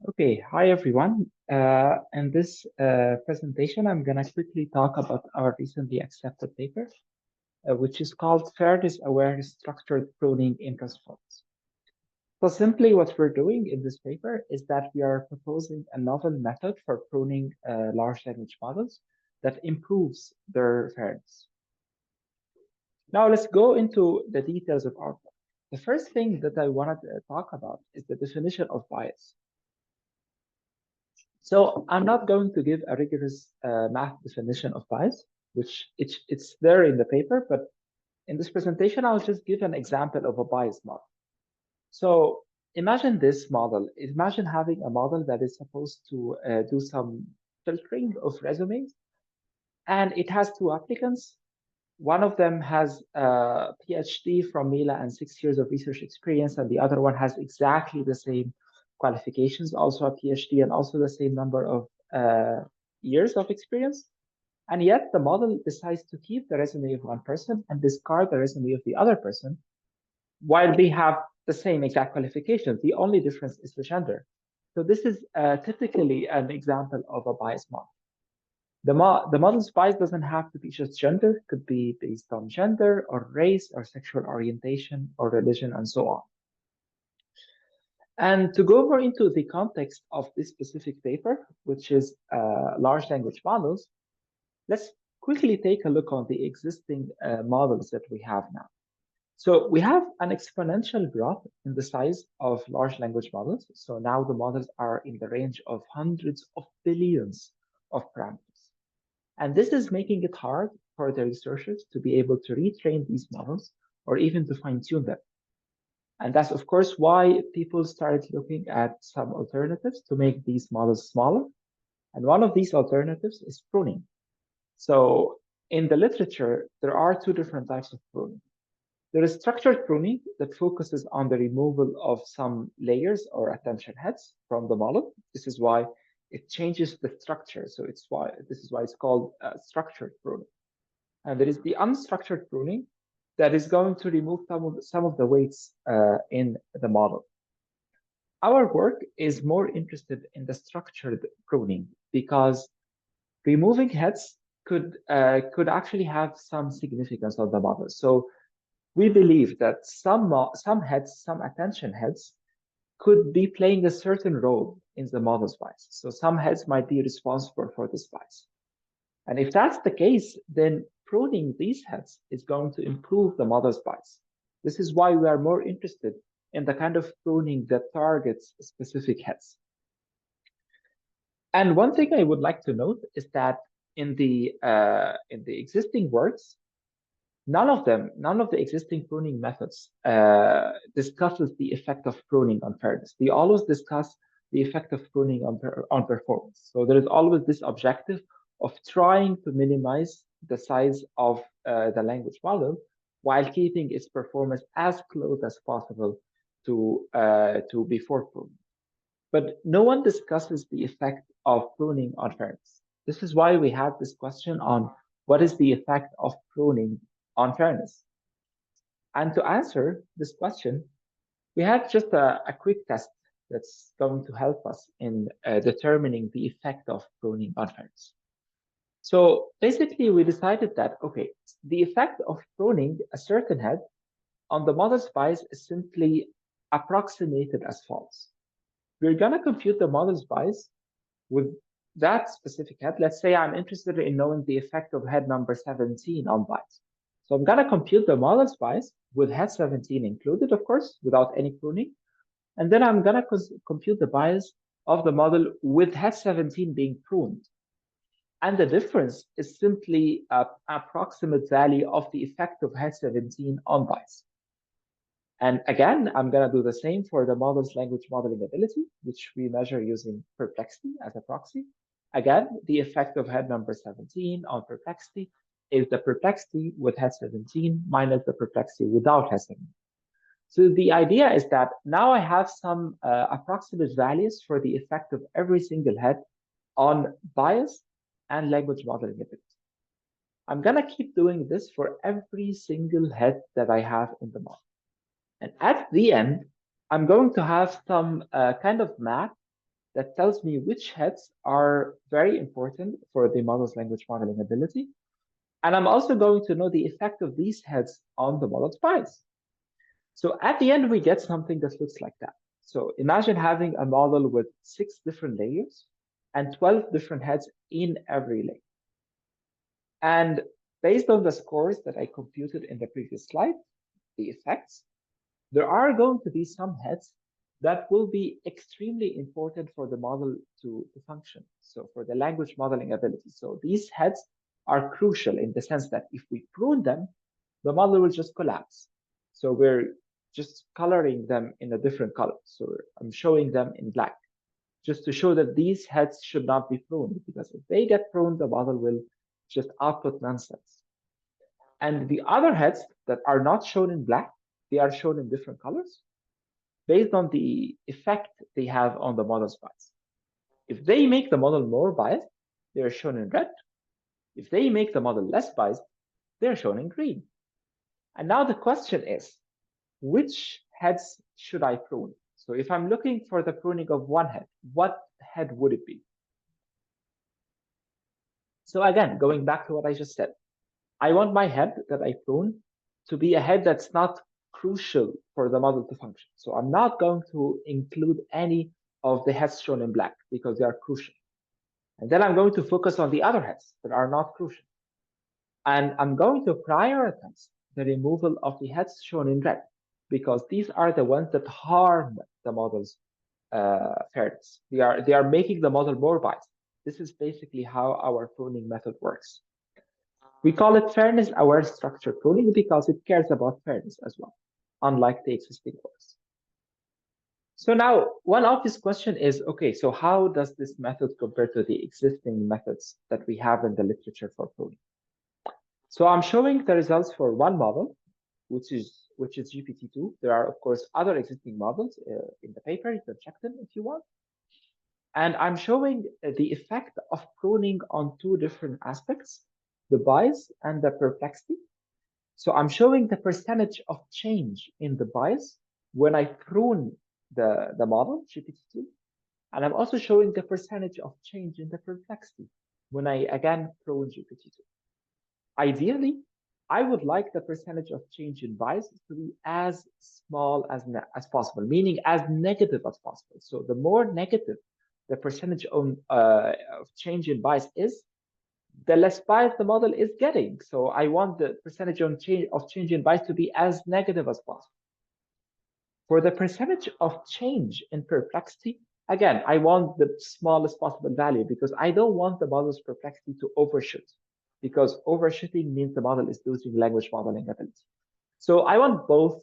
Okay, hi everyone. In this presentation, I'm going to quickly talk about our recently accepted paper, which is called Fairness-Aware Structured Pruning in Transformers. So simply what we're doing in this paper is that we are proposing a novel method for pruning large language models that improves their fairness. Now let's go into the details of our work. The first thing that I wanted to talk about is the definition of bias. So I'm not going to give a rigorous math definition of bias, which it's there in the paper, but in this presentation, I'll just give an example of a bias model. So imagine this model. Imagine having a model that is supposed to do some filtering of resumes, and it has two applicants. One of them has a PhD from Mila and 6 years of research experience, and the other one has exactly the same qualifications, also a PhD, and also the same number of years of experience. And yet the model decides to keep the resume of one person and discard the resume of the other person, while they have the same exact qualifications. The only difference is the gender. So this is typically an example of a bias model. The model's bias doesn't have to be just gender, it could be based on gender or race or sexual orientation or religion and so on. And to go more into the context of this specific paper, which is large language models, let's quickly take a look on the existing models that we have now. So we have an exponential growth in the size of large language models. So now the models are in the range of hundreds of billions of parameters. And this is making it hard for the researchers to be able to retrain these models or even to fine tune them. And that's, of course, why people started looking at some alternatives to make these models smaller. And one of these alternatives is pruning. So in the literature, there are two different types of pruning. There is structured pruning that focuses on the removal of some layers or attention heads from the model. This is why it changes the structure. So this is why it's called structured pruning. And there is the unstructured pruning that is going to remove some of the weights in the model. Our work is more interested in the structured pruning because removing heads could actually have some significance on the model. So we believe that some heads, some attention heads, could be playing a certain role in the model's bias. So some heads might be responsible for this bias. And if that's the case, then pruning these heads is going to improve the model's bias. This is why we are more interested in the kind of pruning that targets specific heads. And one thing I would like to note is that in the existing works, none of the existing pruning methods discusses the effect of pruning on fairness. They always discuss the effect of pruning on performance. So there is always this objective of trying to minimize the size of the language model while keeping its performance as close as possible to before pruning. But no one discusses the effect of pruning on fairness. This is why we had this question on what is the effect of pruning on fairness. And to answer this question, we had just a quick test that's going to help us in determining the effect of pruning on fairness. So basically, we decided that, okay, the effect of pruning a certain head on the model's bias is simply approximated as false. We're going to compute the model's bias with that specific head. Let's say I'm interested in knowing the effect of head number 17 on bias. So I'm going to compute the model's bias with head 17 included, of course, without any pruning. And then I'm going to compute the bias of the model with head 17 being pruned. And the difference is simply an approximate value of the effect of head 17 on bias. And again, I'm going to do the same for the model's language modeling ability, which we measure using perplexity as a proxy. Again, the effect of head number 17 on perplexity is the perplexity with head 17 minus the perplexity without head 17. So the idea is that now I have some approximate values for the effect of every single head on bias and language modeling ability. I'm going to keep doing this for every single head that I have in the model. And at the end, I'm going to have some kind of math that tells me which heads are very important for the model's language modeling ability. And I'm also going to know the effect of these heads on the model's bias. So at the end, we get something that looks like that. So imagine having a model with 6 different layers and 12 different heads in every layer. And based on the scores that I computed in the previous slide, the effects, there are going to be some heads that will be extremely important for the model to function. So for the language modeling ability. So these heads are crucial in the sense that if we prune them, the model will just collapse. So we're just coloring them in a different color. So I'm showing them in black, just to show that these heads should not be pruned, because if they get pruned, the model will just output nonsense. And the other heads that are not shown in black, they are shown in different colors based on the effect they have on the model's bias. If they make the model more biased, they are shown in red. If they make the model less biased, they are shown in green. And now the question is, which heads should I prune? So if I'm looking for the pruning of one head, what head would it be? So again, going back to what I just said, I want my head that I prune to be a head that's not crucial for the model to function. So I'm not going to include any of the heads shown in black because they are crucial. And then I'm going to focus on the other heads that are not crucial. And I'm going to prioritize the removal of the heads shown in red because these are the ones that harm the model's fairness. They are making the model more biased. This is basically how our pruning method works. We call it fairness-aware structure pruning because it cares about fairness as well, unlike the existing course. So now, one obvious question is, okay, so how does this method compare to the existing methods that we have in the literature for pruning? So I'm showing the results for one model, which is GPT-2. There are, of course, other existing models in the paper. You can check them if you want. And I'm showing the effect of pruning on two different aspects, the bias and the perplexity. So I'm showing the percentage of change in the bias when I prune the model, GPT-2. And I'm also showing the percentage of change in the perplexity when I, again, prune GPT-2. Ideally, I would like the percentage of change in bias to be as small as possible, meaning as negative as possible. So the more negative the percentage of change in bias is, the less bias the model is getting. So I want the percentage of change in bias to be as negative as possible. For the percentage of change in perplexity, again, I want the smallest possible value because I don't want the model's perplexity to overshoot, because overshooting means the model is losing language modeling ability. So I want both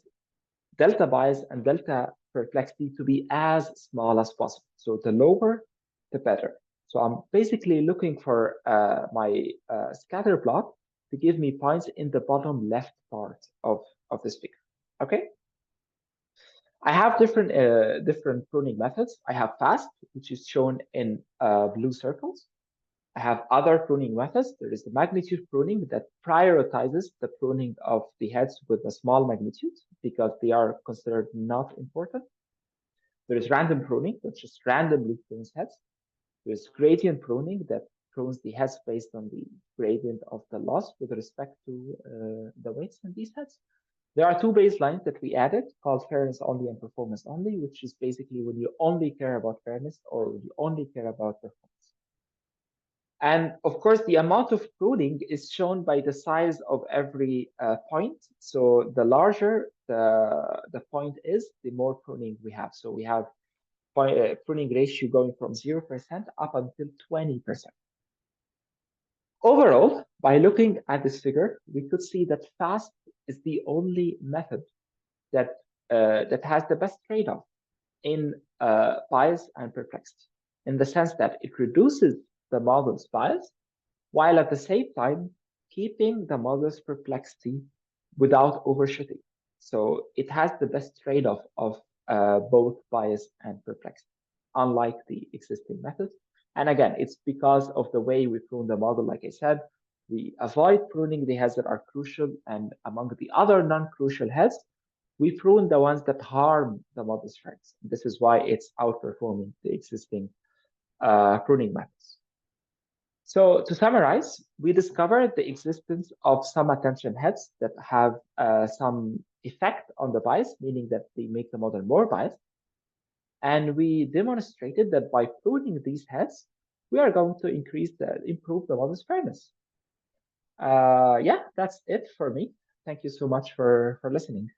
delta bias and delta perplexity to be as small as possible. So the lower, the better. So I'm basically looking for my scatter plot to give me points in the bottom left part of this figure. Okay. I have different pruning methods. I have fast, which is shown in blue circles. I have other pruning methods. There is the magnitude pruning that prioritizes the pruning of the heads with a small magnitude because they are considered not important. There is random pruning, which just randomly prunes heads. There's gradient pruning that prunes the heads based on the gradient of the loss with respect to the weights in these heads. There are two baselines that we added called fairness only and performance only, which is basically when you only care about fairness or when you only care about performance. And of course, the amount of pruning is shown by the size of every point. So the larger the point is, the more pruning we have. So we have pruning ratio going from 0% up until 20%. Overall, by looking at this figure, we could see that fast is the only method that that has the best trade-off in bias and perplexity, in the sense that it reduces the model's bias, while at the same time keeping the model's perplexity without overshooting. So it has the best trade-off of both bias and perplexity, unlike the existing methods. And again, it's because of the way we prune the model. Like I said, we avoid pruning the heads that are crucial, and among the other non-crucial heads, we prune the ones that harm the model's strengths. This is why it's outperforming the existing pruning methods. So to summarize, we discovered the existence of some attention heads that have some effect on the bias, meaning that they make the model more biased. And we demonstrated that by pruning these heads, we are going to improve the model's fairness. Yeah, that's it for me. Thank you so much for listening.